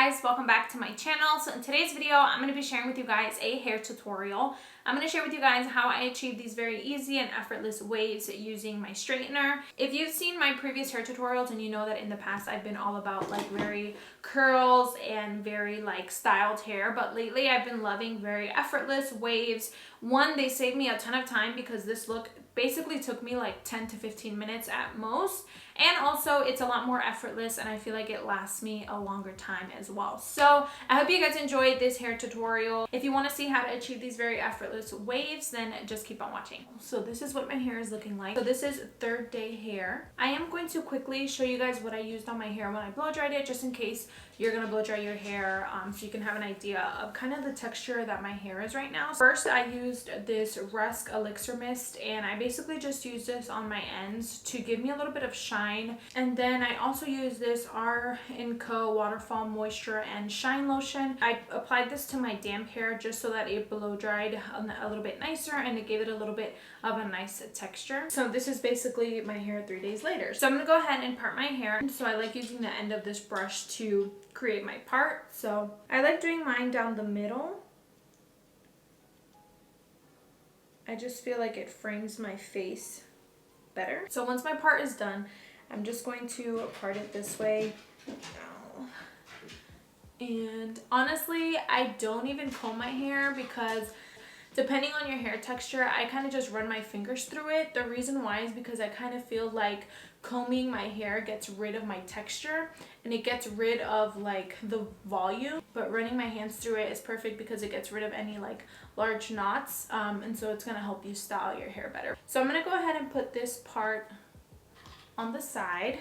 guys, welcome back to my channel. So in today's video, I'm going to be sharing with you guys a hair tutorial. I'm going to share with you guys how I achieve these very easy and effortless waves using my straightener. If you've seen my previous hair tutorials and you know that in the past I've been all about like very curls and very like styled hair, but lately I've been loving very effortless waves. One, they save me a ton of time because this look basically took me like 10 to 15 minutes at most, and also it's a lot more effortless and I feel like it lasts me a longer time as well. So I hope you guys enjoyed this hair tutorial. If you want to see how to achieve these very effortless waves, then just keep on watching. So this is what my hair is looking like. So this is third day hair. I am going to quickly show you guys what I used on my hair when I blow dried it, just in case you're gonna blow dry your hair, so you can have an idea of kind of the texture that my hair is right now. First, I used this Rusk Elixir Mist, and I basically just used this on my ends to give me a little bit of shine. And then I also used this R & Co Waterfall Moisture and Shine Lotion. I applied this to my damp hair just so that it blow dried a little bit nicer and it gave it a little bit of a nice texture. So this is basically my hair 3 days later. So I'm gonna go ahead and part my hair. So I like using the end of this brush to create my part. So I like doing mine down the middle. I just feel like it frames my face better. So once my part is done, I'm just going to part it this way. And honestly, I don't even comb my hair because depending on your hair texture, I kind of just run my fingers through it. The reason why is because I kind of feel like combing my hair gets rid of my texture and it gets rid of like the volume, but running my hands through it is perfect because it gets rid of any like large knots, and so it's going to help you style your hair better. So I'm going to go ahead and put this part on the side.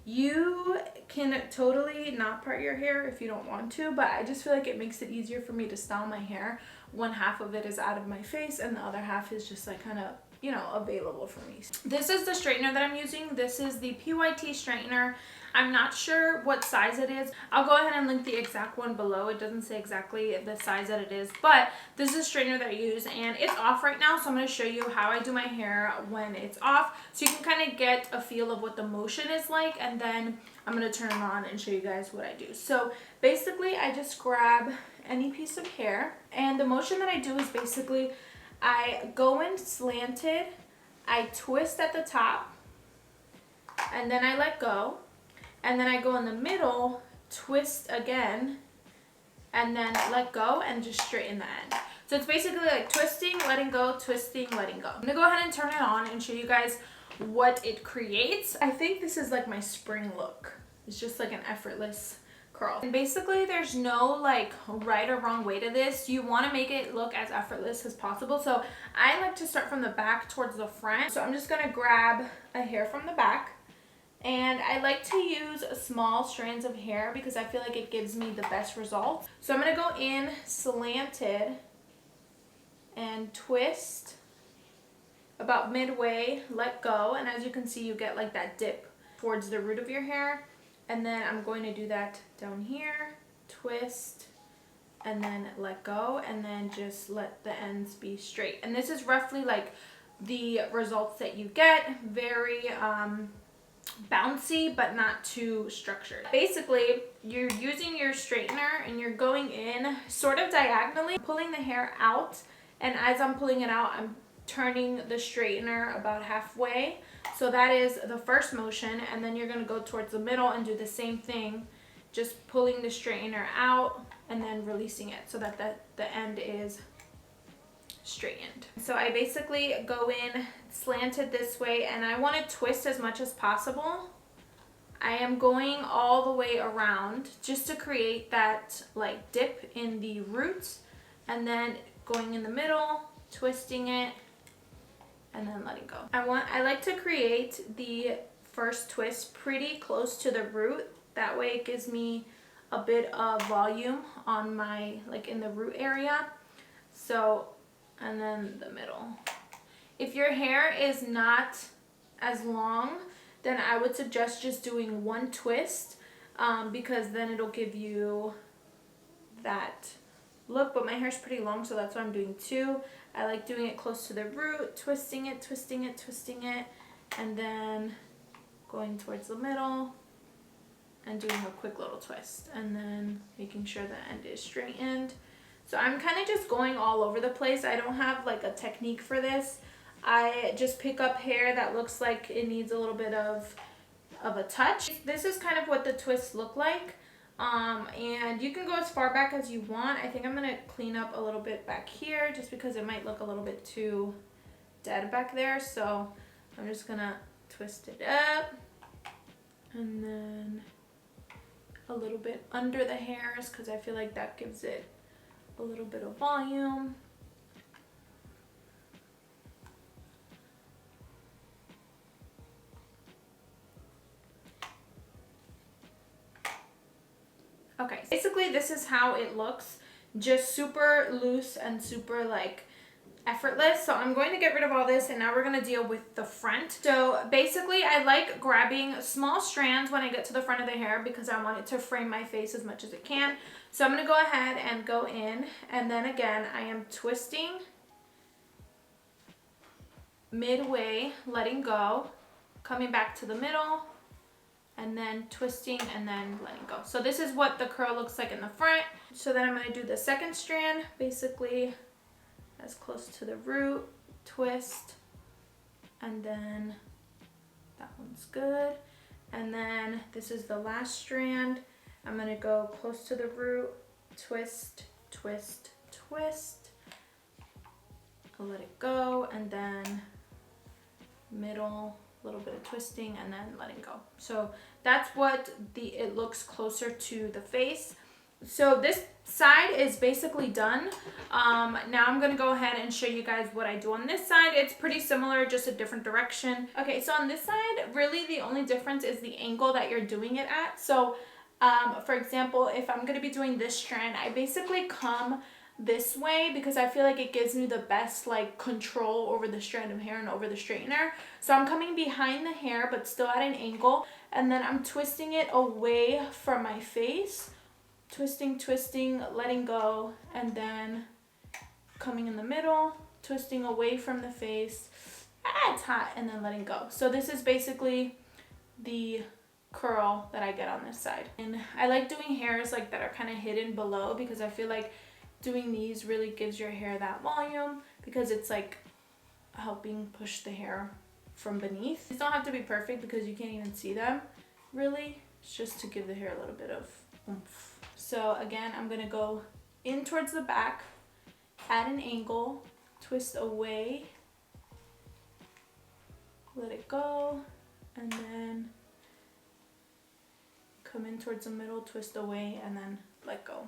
You can totally not part your hair if you don't want to, but I just feel like it makes it easier for me to style my hair when half of it is out of my face and the other half is just like kind of, you know, available for me. This is the straightener that I'm using. This is the PYT straightener. I'm not sure what size it is. I'll go ahead and link the exact one below. It doesn't say exactly the size that it is, but this is a straightener that I use and it's off right now. So I'm going to show you how I do my hair when it's off so you can kind of get a feel of what the motion is like, and then I'm going to turn it on and show you guys what I do. So basically I just grab any piece of hair, and the motion that I do is basically I go in slanted, I twist at the top, and then I let go. And then I go in the middle, twist again, and then let go and just straighten the end. So it's basically like twisting, letting go, twisting, letting go. I'm gonna go ahead and turn it on and show you guys what it creates. I think this is like my spring look. It's just like an effortless curl. And basically there's no like right or wrong way to this. You wanna make it look as effortless as possible. So I like to start from the back towards the front. So I'm just gonna grab a hair from the back. And I like to use small strands of hair because I feel like it gives me the best results. So I'm going to go in slanted and twist about midway, let go. And as you can see, you get like that dip towards the root of your hair. And then I'm going to do that down here, twist, and then let go. And then just let the ends be straight. And this is roughly like the results that you get. Very bouncy but not too structured. Basically you're using your straightener and you're going in sort of diagonally, pulling the hair out, and as I'm pulling it out I'm turning the straightener about halfway. So that is the first motion, and then you're going to go towards the middle and do the same thing, just pulling the straightener out and then releasing it so that the end is straightened. So I basically go in slanted this way, and I want to twist as much as possible. I am going all the way around just to create that like dip in the roots, and then going in the middle, twisting it, and then letting go. I like to create the first twist pretty close to the root. That way it gives me a bit of volume on my like in the root area. So and then the middle. If your hair is not as long, then I would suggest just doing one twist, because then it'll give you that look. But my hair's pretty long, so that's why I'm doing two. I like doing it close to the root, twisting it, twisting it, twisting it, and then going towards the middle, and doing a quick little twist, and then making sure the end is straightened. So I'm kind of just going all over the place. I don't have like a technique for this. I just pick up hair that looks like it needs a little bit of a touch. This is kind of what the twists look like. And you can go as far back as you want. I think I'm gonna clean up a little bit back here just because it might look a little bit too dead back there. So I'm just gonna twist it up, and then a little bit under the hairs because I feel like that gives it a little bit of volume. Okay, basically this is how it looks, just super loose and super like effortless. So I'm going to get rid of all this, and now we're going to deal with the front. So basically I like grabbing small strands when I get to the front of the hair because I want it to frame my face as much as it can. So I'm going to go ahead and go in, and then again I am twisting midway, letting go, coming back to the middle, and then twisting and then letting go. So this is what the curl looks like in the front. So then I'm going to do the second strand, basically as close to the root, twist, and then that one's good. And then this is the last strand. I'm going to go close to the root, twist, twist, twist, let it go, and then middle, a little bit of twisting, and then letting go. So that's what it looks closer to the face. So this side is basically done. Now I'm gonna go ahead and show you guys what I do on this side. It's pretty similar, just a different direction. Okay, so on this side, really the only difference is the angle that you're doing it at. So for example, if I'm gonna be doing this strand, I basically come this way because I feel like it gives me the best like control over the strand of hair and over the straightener. So I'm coming behind the hair but still at an angle, and then I'm twisting it away from my face, twisting, twisting, letting go, and then coming in the middle, twisting away from the face, it's hot, and then letting go. So this is basically the curl that I get on this side. And I like doing hairs like that are kind of hidden below because I feel like doing these really gives your hair that volume because it's like helping push the hair from beneath. These don't have to be perfect because you can't even see them really. It's just to give the hair a little bit of oomph. So again, I'm gonna go in towards the back at an angle, twist away, let it go, and then come in towards the middle, twist away, and then let go.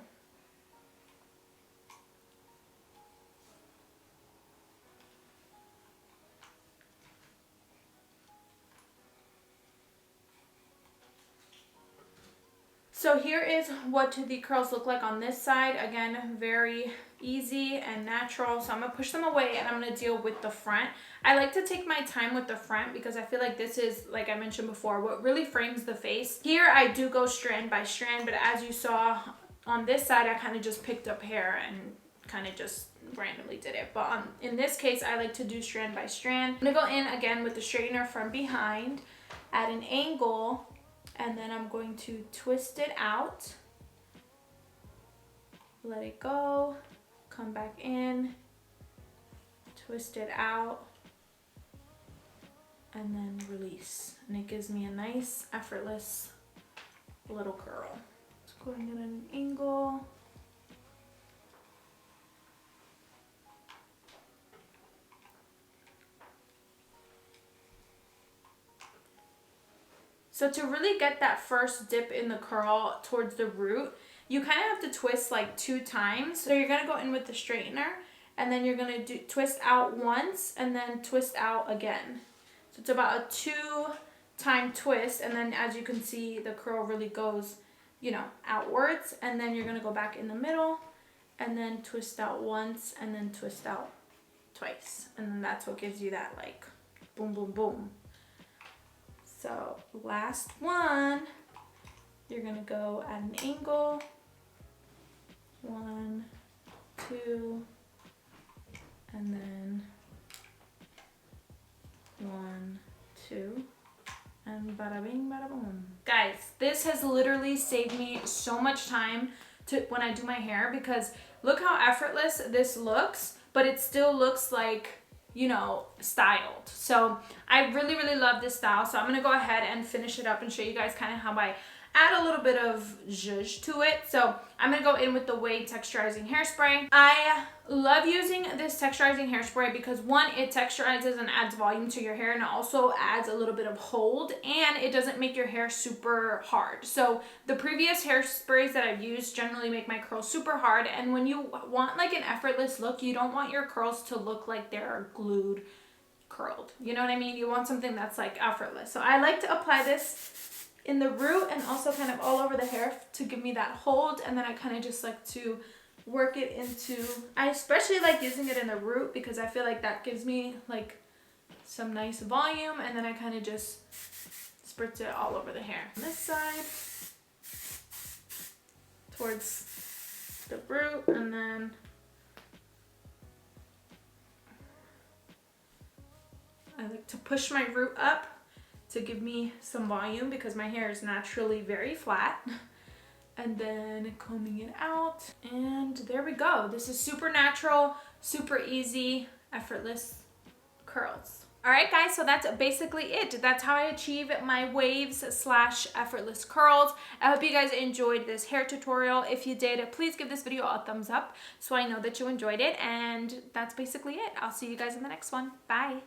So here is what the curls look like on this side. Again, very easy and natural. So I'm gonna push them away and I'm gonna deal with the front. I like to take my time with the front because I feel like this is, like I mentioned before, what really frames the face. Here I do go strand by strand, but as you saw on this side, I kind of just picked up hair and kind of just randomly did it. But in this case, I like to do strand by strand. I'm gonna go in again with the straightener from behind at an angle, and then I'm going to twist it out, let it go, come back in, twist it out, and then release. And it gives me a nice, effortless little curl. Just going in at an angle. So to really get that first dip in the curl towards the root, you kind of have to twist like 2 times. So you're gonna go in with the straightener, and then you're gonna twist out once and then twist out again. So it's about a 2-time twist, and then as you can see, the curl really goes, you know, outwards, and then you're gonna go back in the middle and then twist out once and then twist out twice. And then that's what gives you that like boom, boom, boom. So last one, you're gonna go at an angle, 1, 2, and then 1, 2, And bada bing, bada boom. Guys, this has literally saved me so much time when I do my hair, because look how effortless this looks, but it still looks like, you know, styled. So I really, really love this style. So I'm gonna go ahead and finish it up and show you guys kind of how I add a little bit of zhuzh to it. So I'm gonna go in with the Wave texturizing hairspray. I love using this texturizing hairspray because one, it texturizes and adds volume to your hair, and it also adds a little bit of hold, and it doesn't make your hair super hard. So the previous hairsprays that I've used generally make my curls super hard, and when you want like an effortless look, you don't want your curls to look like they're glued, curled. You know what I mean? You want something that's like effortless. So I like to apply this in the root and also kind of all over the hair to give me that hold, and then I kind of just like to work it into, I especially like using it in the root because I feel like that gives me like some nice volume, and then I kind of just spritz it all over the hair. On this side, towards the root, and then I like to push my root up to give me some volume because my hair is naturally very flat. And then combing it out, and there we go. This is super natural, super easy, effortless curls. All right, guys, so that's basically it. That's how I achieve my waves / effortless curls. I hope you guys enjoyed this hair tutorial. If you did, please give this video a thumbs up so I know that you enjoyed it. And that's basically it. I'll see you guys in the next one. Bye.